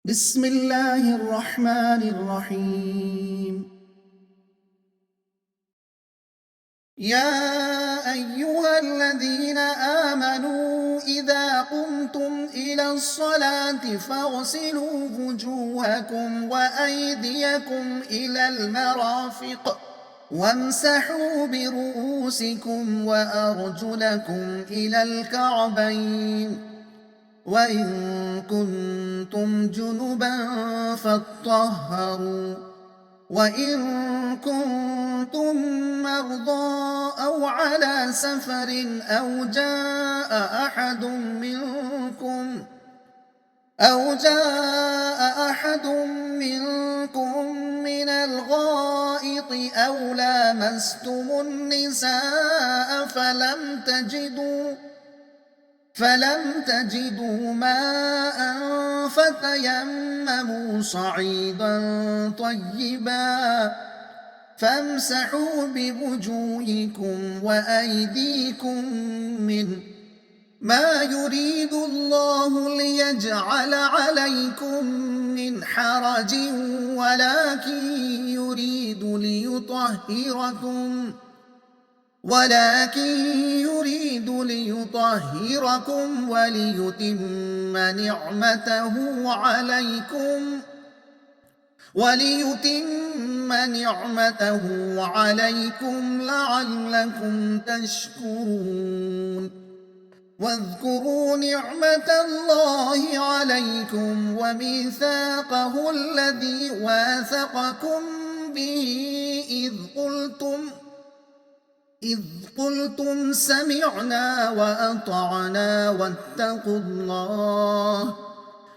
بسم الله الرحمن الرحيم. يا أيها الذين آمنوا إذا قمتم إلى الصلاة فاغسلوا وجوهكم وأيديكم إلى المرافق وامسحوا برؤوسكم وأرجلكم إلى الكعبين وإن كنتم جنبا فاطهروا وإن كنتم مرضى أو على سفر أو جاء أحد منكم من الغائط أو لامستم النساء فلم تجدوا ماء فتيمموا صعيدا طيبا فامسحوا بوجوهكم وأيديكم منه ما يريد الله ليجعل عليكم من حرج ولكن يريد ليطهركم وليتم نعمته عليكم لعلكم تشكرون. واذكروا نعمة الله عليكم وميثاقه الذي واثقكم به إذ قلتم سمعنا وأطعنا واتقوا الله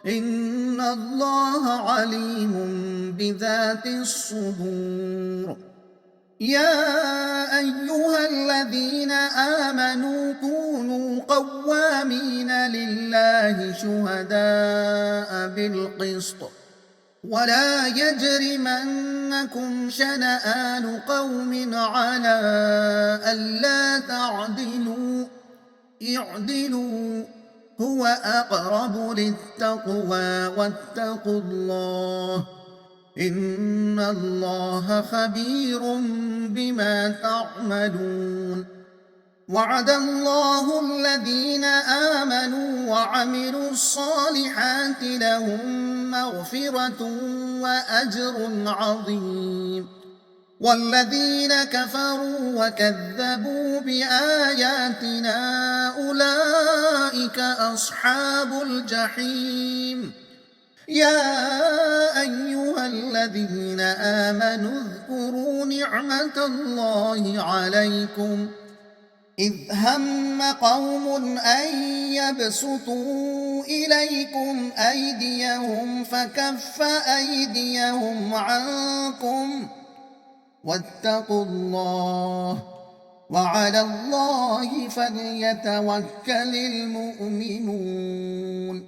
إن الله عليم بذات الصدور. يا أيها الذين آمنوا كونوا قوامين لله شهداء بالقسط ولا يجرمنكم شنآن قوم على ألا تعدلوا اعدلوا هو أقرب للتقوى واتقوا الله إن الله خبير بما تعملون. وعد الله الذين آمنوا وعملوا الصالحات لهم مغفرة وأجر عظيم. والذين كفروا وكذبوا بآياتنا أولئك أصحاب الجحيم. يا أيها الذين آمنوا اذكروا نعمة الله عليكم إذ هم قوم أن يبسطوا إليكم أيديهم فكف أيديهم عنكم واتقوا الله وعلى الله فليتوكل المؤمنون.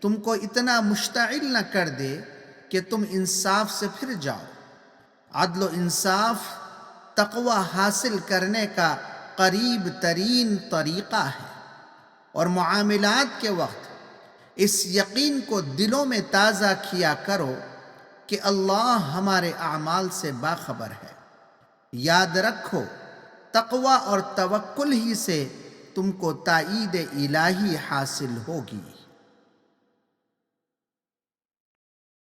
تم کو اتنا مشتعل نہ کر دے کہ تم انصاف سے پھر جاؤ۔ عدل و انصاف تقوی حاصل کرنے کا قریب ترین طریقہ ہے، اور معاملات کے وقت اس یقین کو دلوں میں تازہ کیا کرو کہ اللہ ہمارے اعمال سے باخبر ہے۔ یاد رکھو تقوی اور توکل ہی سے تم کو تائید الہی حاصل ہوگی۔